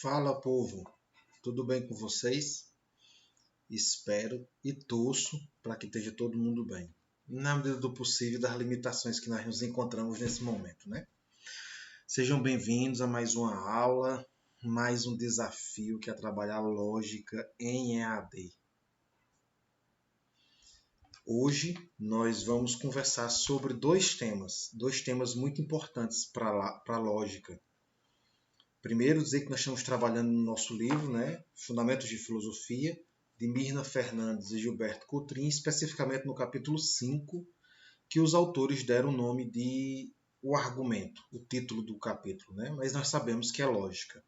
Fala, povo, tudo bem com vocês? Espero e torço para que esteja todo mundo bem. Na medida do possível, das limitações que nós nos encontramos nesse momento, né? Sejam bem-vindos a mais uma aula, mais um desafio que é trabalhar lógica em EAD. Hoje nós vamos conversar sobre dois temas muito importantes para a lógica. Primeiro, dizer que nós estamos trabalhando no nosso livro, né, Fundamentos de Filosofia, de Mirna Fernandes e Gilberto Coutrin, especificamente no capítulo 5, que os autores deram o nome de O Argumento, o título do capítulo, né? Mas nós sabemos que é lógica.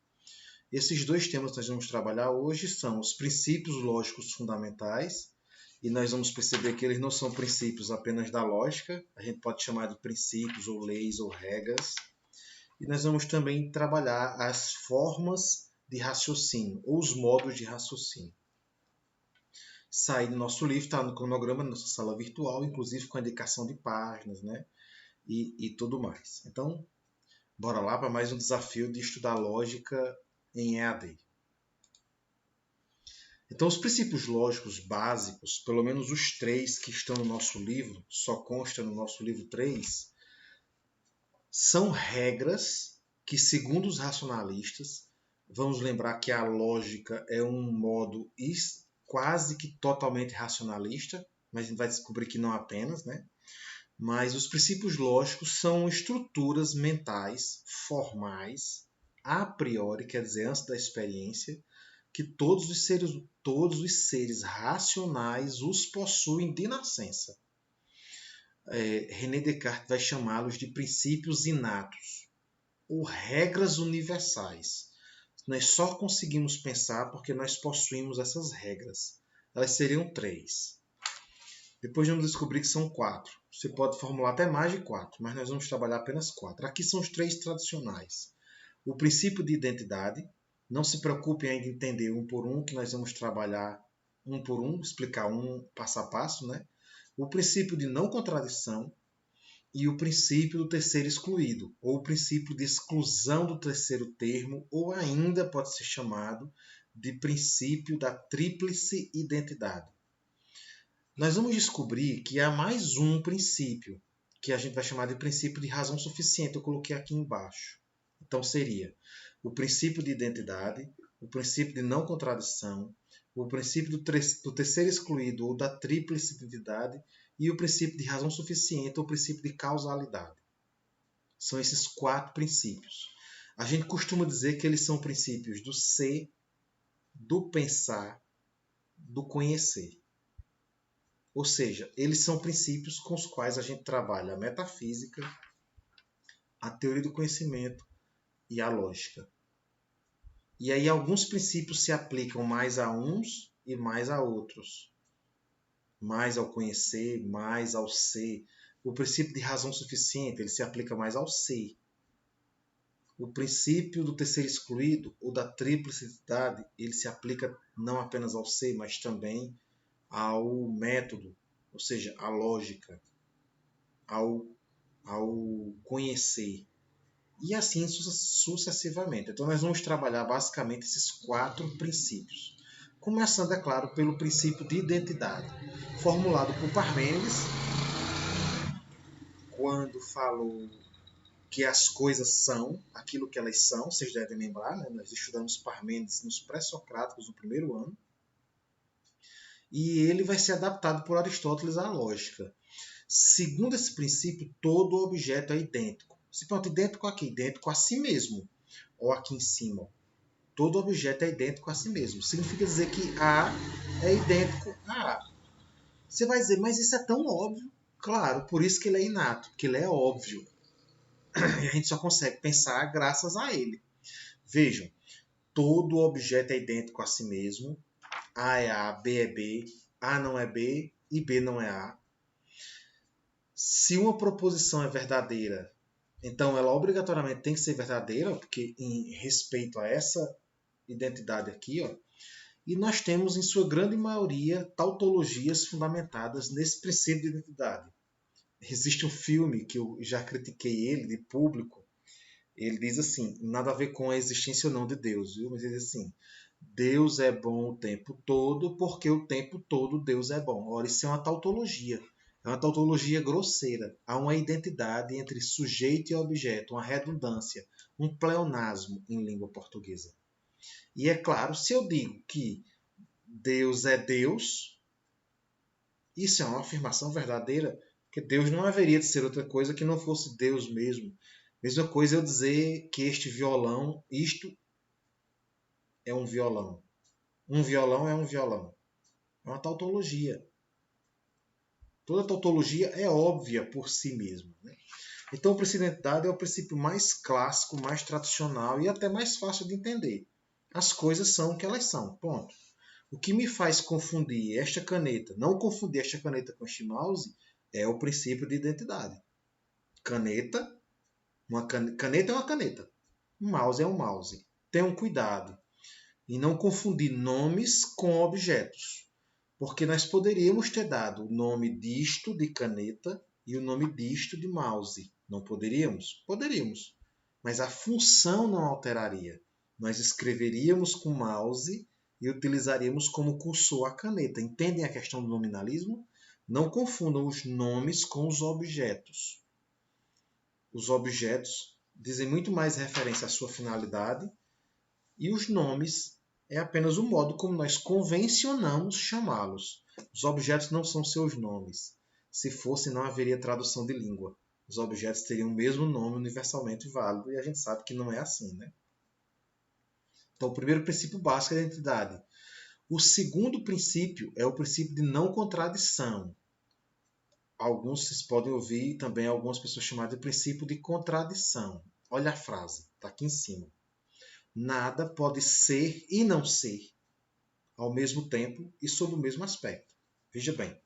Esses dois temas que nós vamos trabalhar hoje são os princípios lógicos fundamentais, e nós vamos perceber que eles não são princípios apenas da lógica, a gente pode chamar de princípios ou leis ou regras. E nós vamos também trabalhar as formas de raciocínio, ou os modos de raciocínio. Sai do nosso livro, está no cronograma da nossa sala virtual, inclusive com a indicação de páginas, né? E tudo mais. Então, bora lá para mais um desafio de estudar lógica em EAD. Então, os princípios lógicos básicos, pelo menos os 3 que estão no nosso livro, só consta no nosso livro 3, são regras que, segundo os racionalistas, vamos lembrar que a lógica é um modo quase que totalmente racionalista, mas a gente vai descobrir que não apenas, né? Mas os princípios lógicos são estruturas mentais formais, a priori, quer dizer, antes da experiência, que todos os seres racionais os possuem de nascença. René Descartes vai chamá-los de princípios inatos, ou regras universais. Nós só conseguimos pensar porque nós possuímos essas regras. Elas seriam 3. Depois vamos descobrir que são 4. Você pode formular até mais de 4, mas nós vamos trabalhar apenas 4. Aqui são os 3 tradicionais. O princípio de identidade. Não se preocupe em entender um por um, que nós vamos trabalhar um por um, explicar um passo a passo, né? O princípio de não contradição e o princípio do terceiro excluído, ou o princípio de exclusão do terceiro termo, ou ainda pode ser chamado de princípio da tríplice identidade. Nós vamos descobrir que há mais um princípio, que a gente vai chamar de princípio de razão suficiente. Eu coloquei aqui embaixo. Então seria o princípio de identidade, o princípio de não contradição, o princípio do terceiro excluído ou da tríplice identidade e o princípio de razão suficiente ou o princípio de causalidade. São esses 4 princípios. A gente costuma dizer que eles são princípios do ser, do pensar, do conhecer. Ou seja, eles são princípios com os quais a gente trabalha a metafísica, a teoria do conhecimento e a lógica. E aí alguns princípios se aplicam mais a uns e mais a outros. Mais ao conhecer, mais ao ser. O princípio de razão suficiente, ele se aplica mais ao ser. O princípio do terceiro excluído, ou da triplicidade, ele se aplica não apenas ao ser, mas também ao método, ou seja, à lógica, ao conhecer. E assim sucessivamente. Então nós vamos trabalhar basicamente esses 4 princípios. Começando, é claro, pelo princípio de identidade, formulado por Parmênides, quando falou que as coisas são aquilo que elas são. Vocês devem lembrar, né? Nós estudamos Parmênides nos pré-socráticos no primeiro ano. E ele vai ser adaptado por Aristóteles à lógica. Segundo esse princípio, todo objeto é idêntico. Se pronto, idêntico a quê? Idêntico a si mesmo. Ou aqui em cima. Todo objeto é idêntico a si mesmo. Significa dizer que A é idêntico a A. Você vai dizer, mas isso é tão óbvio. Claro, por isso que ele é inato, porque ele é óbvio. E a gente só consegue pensar graças a ele. Vejam, todo objeto é idêntico a si mesmo. A é A, B é B, A não é B e B não é A. Se uma proposição é verdadeira, então ela obrigatoriamente tem que ser verdadeira, porque em respeito a essa identidade aqui, ó, e nós temos, em sua grande maioria, tautologias fundamentadas nesse princípio de identidade. Existe um filme que eu já critiquei ele, de público, Ele diz assim, nada a ver com a existência ou não de Deus, viu? Mas ele diz assim, Deus é bom o tempo todo, porque o tempo todo Deus é bom. Ora, isso é uma tautologia. É uma tautologia grosseira. Há uma identidade entre sujeito e objeto, uma redundância, um pleonasmo em língua portuguesa. E é claro, se eu digo que Deus é Deus, isso é uma afirmação verdadeira, porque Deus não haveria de ser outra coisa que não fosse Deus mesmo. Mesma coisa eu dizer que este violão, isto é um violão. Um violão é um violão. É uma tautologia. Toda tautologia é óbvia por si mesma. Né? Então, o princípio de identidade é o princípio mais clássico, mais tradicional e até mais fácil de entender. As coisas são o que elas são. Ponto. O que me faz confundir esta caneta, não confundir esta caneta com este mouse, é o princípio de identidade. Caneta, caneta é uma caneta. Um mouse é um mouse. Tenham cuidado e não confundir nomes com objetos. Porque nós poderíamos ter dado o nome disto de caneta e o nome disto de mouse. Não poderíamos? Poderíamos. Mas a função não alteraria. Nós escreveríamos com mouse e utilizaríamos como cursor a caneta. Entendem a questão do nominalismo? Não confundam os nomes com os objetos. Os objetos dizem muito mais referência à sua finalidade e os nomes é apenas o modo como nós convencionamos chamá-los. Os objetos não são seus nomes. Se fosse, não haveria tradução de língua. Os objetos teriam o mesmo nome universalmente válido e a gente sabe que não é assim, né? Então, o primeiro princípio básico é a identidade. O segundo princípio é o princípio de não contradição. Alguns vocês podem ouvir também algumas pessoas chamar de princípio de contradição. Olha a frase, está aqui em cima. Nada pode ser e não ser ao mesmo tempo e sob o mesmo aspecto. Veja bem,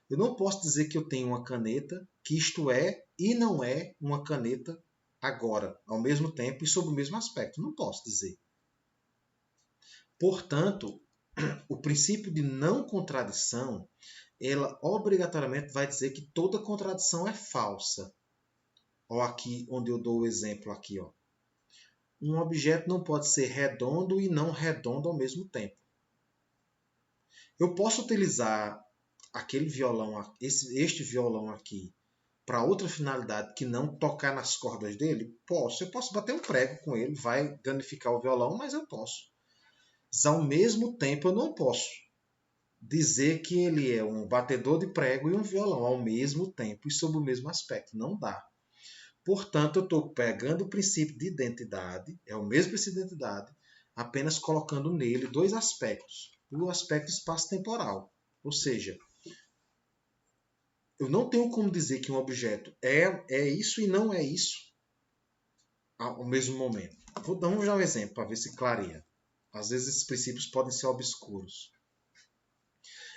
eu não posso dizer que eu tenho uma caneta que isto é e não é uma caneta agora, ao mesmo tempo e sob o mesmo aspecto. Não posso dizer. Portanto, o princípio de não contradição, ela obrigatoriamente vai dizer que toda contradição é falsa. Ó, aqui onde eu dou o exemplo aqui, ó. Um objeto não pode ser redondo e não redondo ao mesmo tempo. Eu posso utilizar aquele violão, este violão aqui, para outra finalidade que não tocar nas cordas dele? Posso. Eu posso bater um prego com ele, vai danificar o violão, mas eu posso. Mas ao mesmo tempo eu não posso dizer que ele é um batedor de prego e um violão ao mesmo tempo e sob o mesmo aspecto. Não dá. Portanto, eu estou pegando o princípio de identidade, é o mesmo princípio de identidade, apenas colocando nele dois aspectos. O aspecto espaço-temporal. Ou seja, eu não tenho como dizer que um objeto é isso e não é isso ao mesmo momento. Vamos dar um exemplo para ver se clareia. Às vezes esses princípios podem ser obscuros.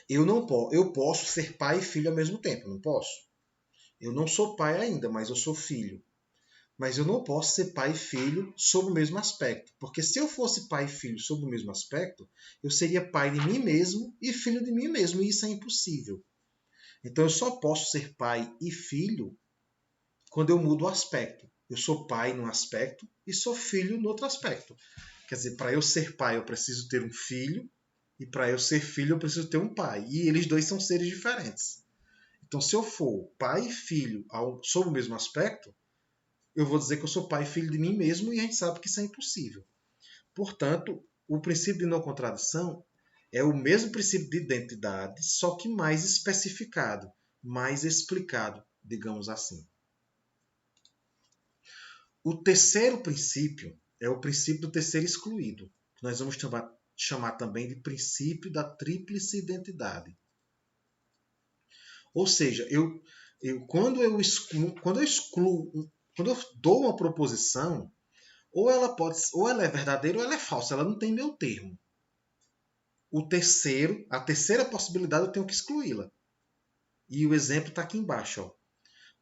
Eu posso ser pai e filho ao mesmo tempo, não posso? Eu não sou pai ainda, mas eu sou filho. Mas eu não posso ser pai e filho sob o mesmo aspecto. Porque se eu fosse pai e filho sob o mesmo aspecto, eu seria pai de mim mesmo e filho de mim mesmo. E isso é impossível. Então eu só posso ser pai e filho quando eu mudo o aspecto. Eu sou pai num aspecto e sou filho no outro aspecto. Quer dizer, para eu ser pai eu preciso ter um filho e para eu ser filho eu preciso ter um pai. E eles dois são seres diferentes. Então se eu for pai e filho sob o mesmo aspecto, eu vou dizer que eu sou pai e filho de mim mesmo e a gente sabe que isso é impossível. Portanto, o princípio de não contradição é o mesmo princípio de identidade, só que mais especificado, mais explicado, digamos assim. O terceiro princípio é o princípio do terceiro excluído, que nós vamos chamar também de princípio da tríplice identidade. Ou seja, quando eu dou uma proposição, ou ela é verdadeira ou ela é falsa, ela não tem meio termo. A terceira possibilidade eu tenho que excluí-la. E o exemplo está aqui embaixo. Ó.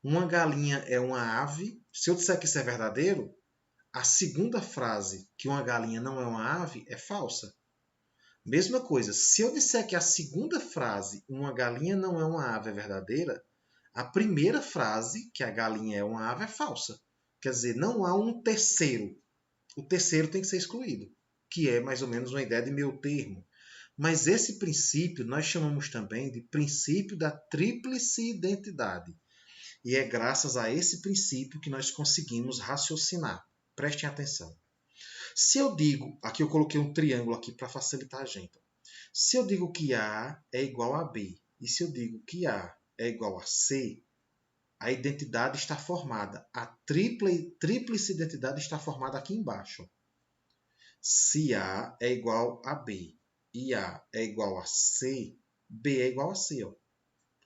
Uma galinha é uma ave. Se eu disser que isso é verdadeiro, a segunda frase, que uma galinha não é uma ave, é falsa. Mesma coisa, se eu disser que a segunda frase, uma galinha não é uma ave, é verdadeira, a primeira frase, que a galinha é uma ave, é falsa. Quer dizer, não há um terceiro. O terceiro tem que ser excluído, que é mais ou menos uma ideia de meio termo. Mas esse princípio nós chamamos também de princípio da tríplice identidade. E é graças a esse princípio que nós conseguimos raciocinar. Prestem atenção. Se eu digo, aqui eu coloquei um triângulo aqui para facilitar a gente. Se eu digo que A é igual a B, e se eu digo que A é igual a C, a identidade está formada. A tríplice identidade está formada aqui embaixo. Se A é igual a B e A é igual a C, B é igual a C, ó.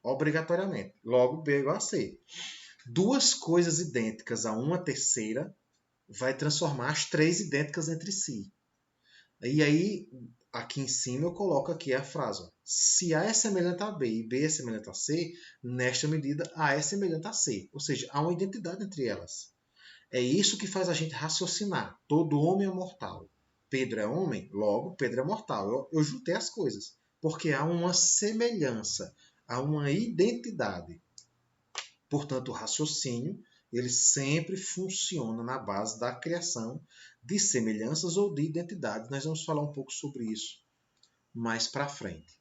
Obrigatoriamente. Logo, B é igual a C. Duas coisas idênticas a uma terceira vai transformar as três idênticas entre si. E aí, aqui em cima, eu coloco aqui a frase. Ó, se A é semelhante a B e B é semelhante a C, nesta medida, A é semelhante a C. Ou seja, há uma identidade entre elas. É isso que faz a gente raciocinar. Todo homem é mortal. Pedro é homem, logo Pedro é mortal. Eu juntei as coisas. Porque há uma semelhança, há uma identidade. Portanto, o raciocínio ele sempre funciona na base da criação de semelhanças ou de identidades. Nós vamos falar um pouco sobre isso mais para frente.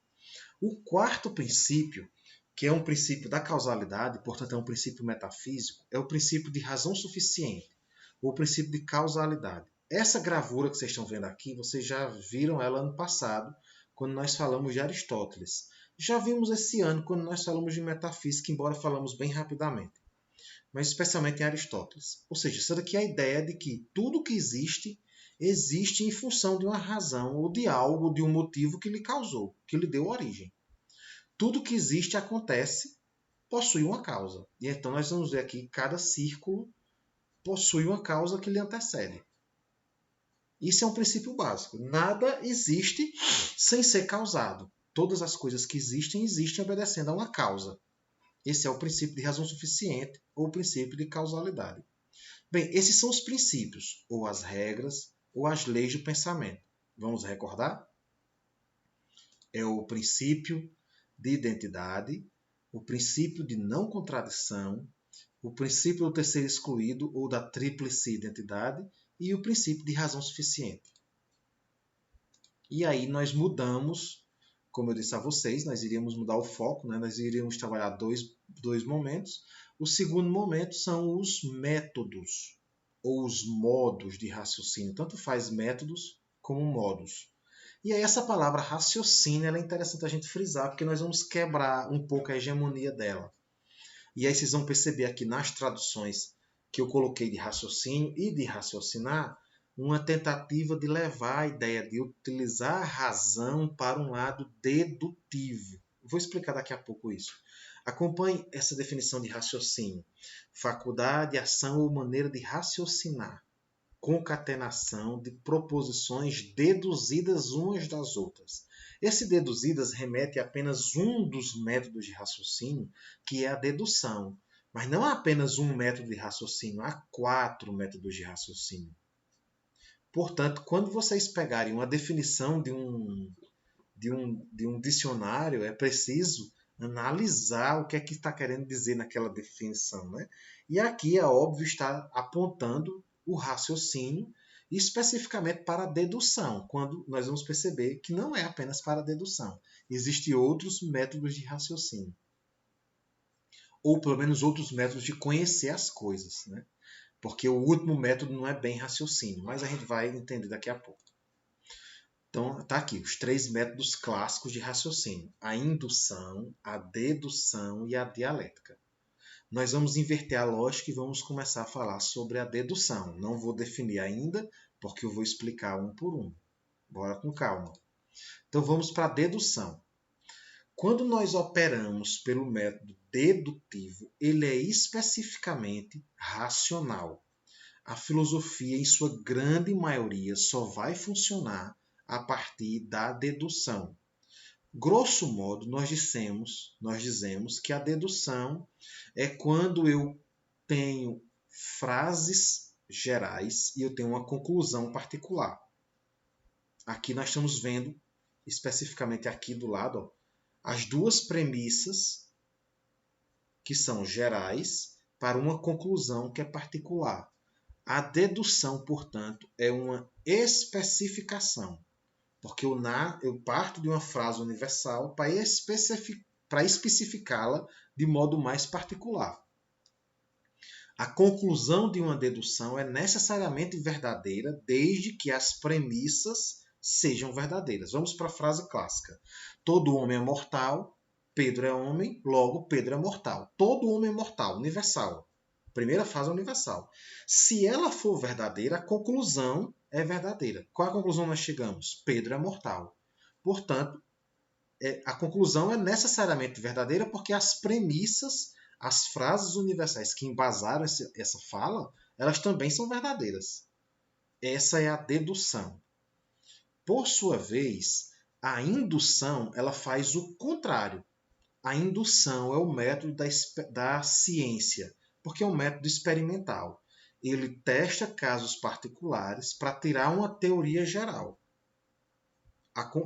O quarto princípio, que é um princípio da causalidade, portanto é um princípio metafísico, é o princípio de razão suficiente, ou o princípio de causalidade. Essa gravura que vocês estão vendo aqui, vocês já viram ela ano passado, quando nós falamos de Aristóteles. Já vimos esse ano, quando nós falamos de metafísica, embora falamos bem rapidamente. Mas especialmente em Aristóteles. Ou seja, isso daqui é a ideia de que tudo que existe, existe em função de uma razão, ou de algo, de um motivo que lhe causou, que lhe deu origem. Tudo que existe acontece, possui uma causa. E então nós vamos ver aqui que cada círculo possui uma causa que lhe antecede. Isso é um princípio básico. Nada existe sem ser causado. Todas as coisas que existem, existem obedecendo a uma causa. Esse é o princípio de razão suficiente ou o princípio de causalidade. Bem, esses são os princípios, ou as regras, ou as leis do pensamento. Vamos recordar? É o princípio de identidade, o princípio de não contradição, o princípio do terceiro excluído ou da tríplice identidade e o princípio de razão suficiente. E aí nós mudamos, como eu disse a vocês, nós iríamos mudar o foco, né? Nós iríamos trabalhar dois momentos. O segundo momento são os métodos ou os modos de raciocínio. Tanto faz métodos como modos. E aí essa palavra raciocínio ela é interessante a gente frisar, porque nós vamos quebrar um pouco a hegemonia dela. E aí vocês vão perceber aqui nas traduções que eu coloquei de raciocínio e de raciocinar, uma tentativa de levar a ideia de utilizar a razão para um lado dedutivo. Vou explicar daqui a pouco isso. Acompanhe essa definição de raciocínio. Faculdade, ação ou maneira de raciocinar. Concatenação de proposições deduzidas umas das outras. Esse deduzidas remete a apenas um dos métodos de raciocínio, que é a dedução. Mas não há apenas um método de raciocínio, há 4 métodos de raciocínio. Portanto, quando vocês pegarem uma definição de um dicionário, é preciso analisar o que é que está querendo dizer naquela definição. Né? E aqui, é óbvio, está apontando o raciocínio, especificamente para a dedução, quando nós vamos perceber que não é apenas para a dedução. Existem outros métodos de raciocínio. Ou pelo menos outros métodos de conhecer as coisas. Né? Porque o último método não é bem raciocínio, mas a gente vai entender daqui a pouco. Então, está aqui os 3 métodos clássicos de raciocínio: a indução, a dedução e a dialética. Nós vamos inverter a lógica e vamos começar a falar sobre a dedução. Não vou definir ainda, porque eu vou explicar um por um. Bora com calma. Então, vamos para a dedução. Quando nós operamos pelo método dedutivo, ele é especificamente racional. A filosofia, em sua grande maioria, só vai funcionar a partir da dedução. Grosso modo, nós dizemos que a dedução é quando eu tenho frases gerais e eu tenho uma conclusão particular. Aqui nós estamos vendo, especificamente aqui do lado, ó, as duas premissas que são gerais para uma conclusão que é particular. A dedução, portanto, é uma especificação, porque eu parto de uma frase universal para especificá-la de modo mais particular. A conclusão de uma dedução é necessariamente verdadeira desde que as premissas sejam verdadeiras. Vamos para a frase clássica. Todo homem é mortal, Pedro é homem, logo Pedro é mortal. Todo homem é mortal, universal. Primeira frase é universal. Se ela for verdadeira, a conclusão é verdadeira. Qual a conclusão nós chegamos? Pedro é mortal. Portanto, a conclusão é necessariamente verdadeira porque as premissas, as frases universais que embasaram essa fala, elas também são verdadeiras. Essa é a dedução. Por sua vez, a indução ela faz o contrário. A indução é o método da ciência, porque é um método experimental. Ele testa casos particulares para tirar uma teoria geral.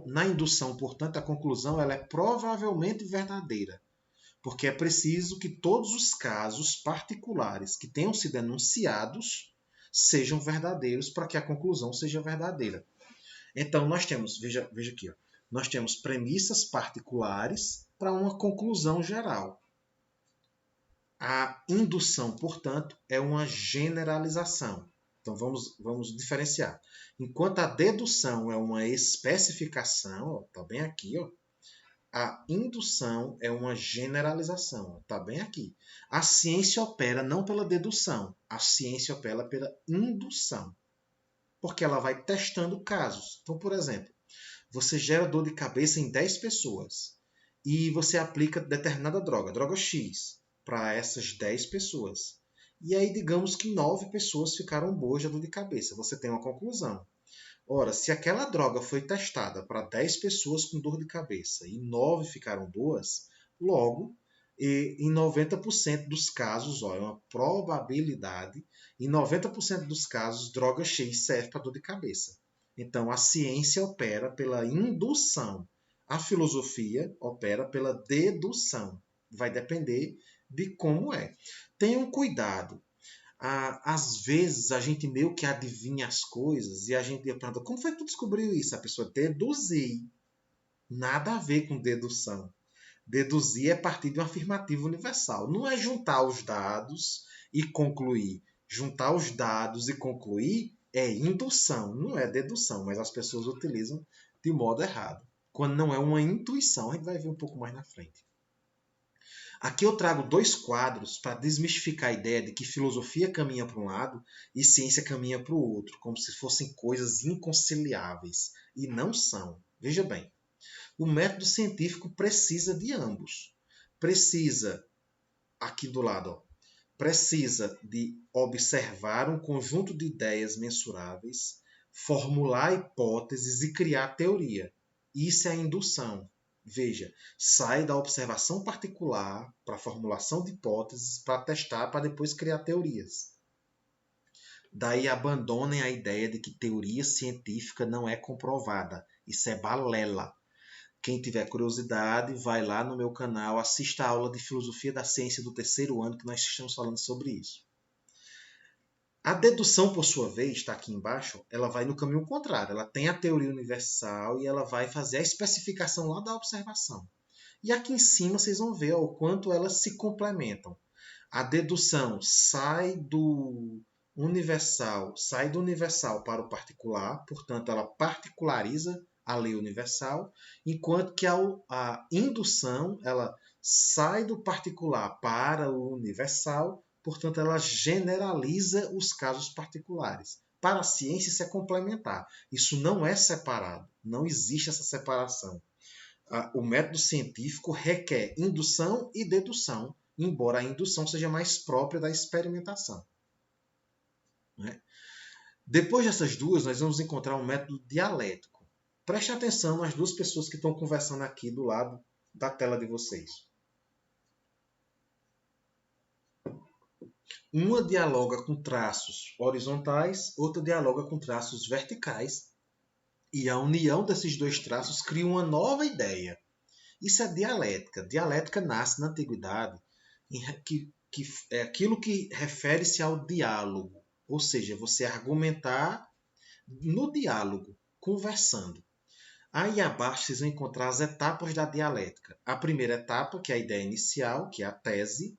Na indução, portanto, a conclusão ela é provavelmente verdadeira, porque é preciso que todos os casos particulares que tenham sido enunciados sejam verdadeiros para que a conclusão seja verdadeira. Então, nós temos, veja aqui, ó, nós temos premissas particulares para uma conclusão geral. A indução, portanto, é uma generalização. Então, vamos diferenciar. Enquanto a dedução é uma especificação, está bem aqui, ó, a indução é uma generalização, está bem aqui. A ciência opera não pela dedução, a ciência opera pela indução, porque ela vai testando casos. Então, por exemplo, você gera dor de cabeça em 10 pessoas e você aplica determinada droga X, para essas 10 pessoas. E aí, digamos que 9 pessoas ficaram boas de dor de cabeça. Você tem uma conclusão. Ora, se aquela droga foi testada para 10 pessoas com dor de cabeça e 9 ficaram boas, logo, em 90% dos casos, ó, é uma probabilidade, em 90% dos casos, droga X serve para dor de cabeça. Então, a ciência opera pela indução. A filosofia opera pela dedução. Vai depender de como é. Tenham cuidado. Às vezes a gente meio que adivinha as coisas e a gente pergunta, como foi que tu descobriu isso? A pessoa deduzir. Nada a ver com dedução. Deduzir é partir de uma afirmativa universal. Não é juntar os dados e concluir. Juntar os dados e concluir é indução, não é dedução, mas as pessoas utilizam de modo errado. Quando não é uma intuição, a gente vai ver um pouco mais na frente. Aqui eu trago 2 quadros para desmistificar a ideia de que filosofia caminha para um lado e ciência caminha para o outro, como se fossem coisas inconciliáveis. E não são. Veja bem, o método científico precisa de ambos. Precisa, aqui do lado, ó, precisa de observar um conjunto de ideias mensuráveis, formular hipóteses e criar teoria. Isso é a indução. Veja, sai da observação particular para a formulação de hipóteses, para testar, para depois criar teorias. Daí abandonem a ideia de que teoria científica não é comprovada. Isso é balela. Quem tiver curiosidade, vai lá no meu canal, assista a aula de Filosofia da Ciência do 3º ano, que nós estamos falando sobre isso. A dedução, por sua vez, está aqui embaixo, ela vai no caminho contrário. Ela tem a teoria universal e ela vai fazer a especificação lá da observação. E aqui em cima vocês vão ver o quanto elas se complementam. A dedução sai do universal para o particular, portanto, ela particulariza a lei universal, enquanto que a indução ela sai do particular para o universal, portanto, ela generaliza os casos particulares. Para a ciência, isso é complementar. Isso não é separado. Não existe essa separação. O método científico requer indução e dedução, embora a indução seja mais própria da experimentação. Né? Depois dessas duas, nós vamos encontrar um método dialético. Preste atenção nas 2 pessoas que estão conversando aqui do lado da tela de vocês. Uma dialoga com traços horizontais, outra dialoga com traços verticais. E a união desses 2 traços cria uma nova ideia. Isso é dialética. Dialética nasce na antiguidade, que é aquilo que refere-se ao diálogo. Ou seja, você argumentar no diálogo, conversando. Aí abaixo vocês vão encontrar as etapas da dialética. A primeira etapa, que é a ideia inicial, que é a tese.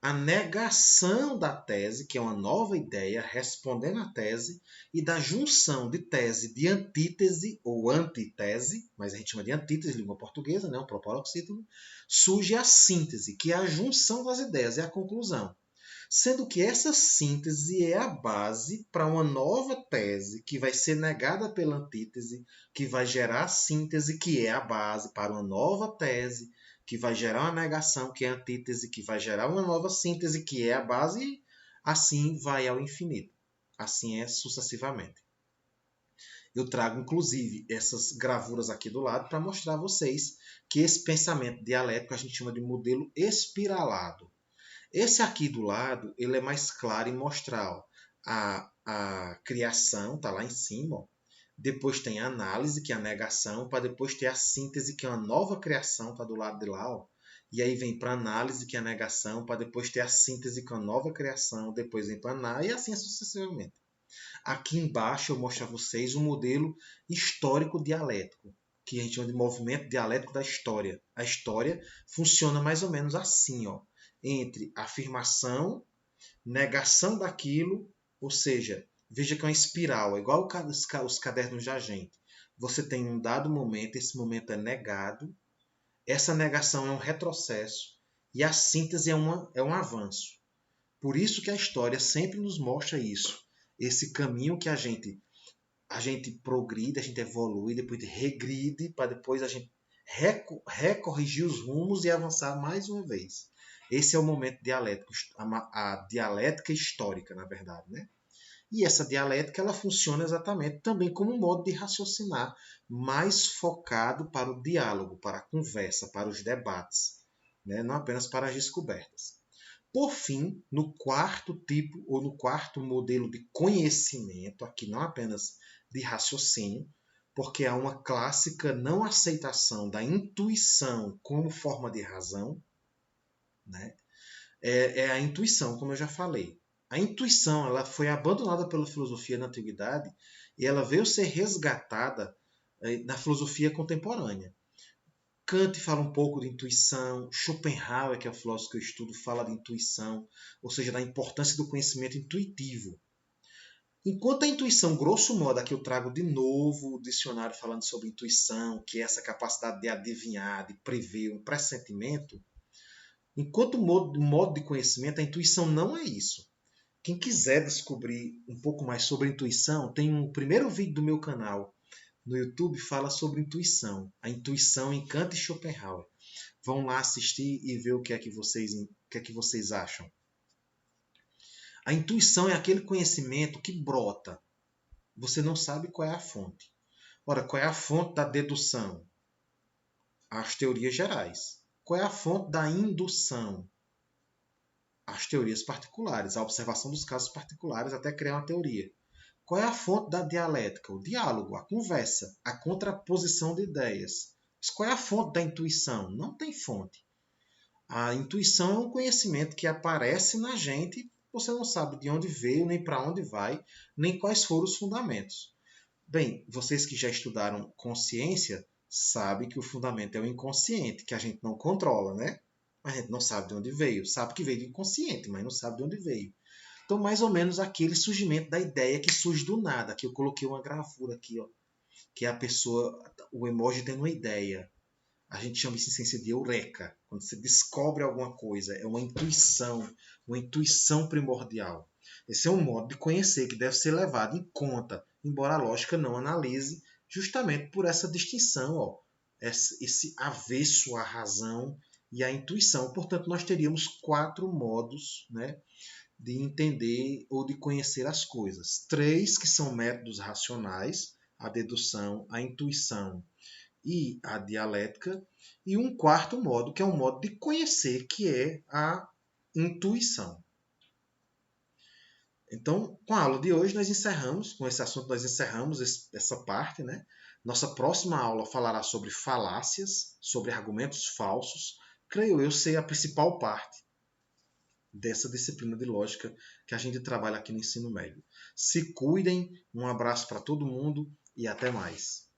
A negação da tese, que é uma nova ideia respondendo à tese, e da junção de tese de antítese ou antitese, mas a gente chama de antítese, língua portuguesa, né? Um proparoxítono, surge a síntese, que é a junção das ideias, é a conclusão. Sendo que essa síntese é a base para uma nova tese que vai ser negada pela antítese, que vai gerar a síntese, que é a base para uma nova tese, que vai gerar uma negação, que é a antítese, que vai gerar uma nova síntese, que é a base, e assim vai ao infinito. Assim é sucessivamente. Eu trago, inclusive, essas gravuras aqui do lado para mostrar a vocês que esse pensamento dialético a gente chama de modelo espiralado. Esse aqui do lado, ele é mais claro em mostrar ó, a criação, está lá em cima. Ó. Depois tem a análise, que é a negação, para depois ter a síntese, que é uma nova criação, está do lado de lá. Ó. E aí vem para a análise, que é a negação, para depois ter a síntese, que é uma nova criação, depois vem para a análise, e assim sucessivamente. Aqui embaixo eu mostro a vocês o modelo histórico dialético, que a gente chama de movimento dialético da história. A história funciona mais ou menos assim, ó, entre afirmação, negação daquilo, ou seja, veja que é uma espiral, é igual os cadernos da gente. Você tem um dado momento, esse momento é negado, essa negação é um retrocesso e a síntese é um avanço. Por isso que a história sempre nos mostra isso, esse caminho que a gente progride, a gente evolui, depois regride, para depois a gente recorrigir os rumos e avançar mais uma vez. Esse é o momento dialético, a dialética histórica, na verdade. Né? E essa dialética ela funciona exatamente também como um modo de raciocinar mais focado para o diálogo, para a conversa, para os debates, né? Não apenas para as descobertas. Por fim, no quarto tipo ou no quarto modelo de conhecimento, aqui não apenas de raciocínio, porque há uma clássica não aceitação da intuição como forma de razão, né? É a intuição, como eu já falei. A intuição ela foi abandonada pela filosofia na antiguidade e ela veio ser resgatada na filosofia contemporânea. Kant fala um pouco de intuição, Schopenhauer, que é o filósofo que eu estudo, fala de intuição, ou seja, da importância do conhecimento intuitivo. Enquanto a intuição, grosso modo, aqui eu trago de novo o dicionário falando sobre intuição, que é essa capacidade de adivinhar, de prever, um pressentimento, enquanto modo de conhecimento, a intuição não é isso. Quem quiser descobrir um pouco mais sobre intuição, tem um primeiro vídeo do meu canal no YouTube fala sobre intuição. A intuição em Kant e Schopenhauer. Vão lá assistir e ver o que é que vocês acham. A intuição é aquele conhecimento que brota. Você não sabe qual é a fonte. Ora, qual é a fonte da dedução? As teorias gerais. Qual é a fonte da indução? As teorias particulares, a observação dos casos particulares até criar uma teoria. Qual é a fonte da dialética? O diálogo, a conversa, a contraposição de ideias. Mas qual é a fonte da intuição? Não tem fonte. A intuição é um conhecimento que aparece na gente, você não sabe de onde veio, nem para onde vai, nem quais foram os fundamentos. Bem, vocês que já estudaram consciência sabem que o fundamento é o inconsciente, que a gente não controla, né? A gente não sabe de onde veio. Sabe que veio do inconsciente, mas não sabe de onde veio. Então, mais ou menos aquele surgimento da ideia que surge do nada. Aqui eu coloquei uma gravura aqui, ó, que é a pessoa, o emoji tendo uma ideia. A gente chama isso em ciência de eureka. Quando você descobre alguma coisa, é uma intuição primordial. Esse é um modo de conhecer que deve ser levado em conta, embora a lógica não analise, justamente por essa distinção, ó, esse avesso à razão e à intuição. Portanto, nós teríamos 4 modos, né, de entender ou de conhecer as coisas. 3 que são métodos racionais, a dedução, a intuição e a dialética. E um quarto modo, que é um modo de conhecer, que é a intuição. Então, com a aula de hoje, nós encerramos, com esse assunto, nós encerramos essa parte. Né? Nossa próxima aula falará sobre falácias, sobre argumentos falsos. Creio eu ser a principal parte dessa disciplina de lógica que a gente trabalha aqui no ensino médio. Se cuidem, um abraço para todo mundo e até mais.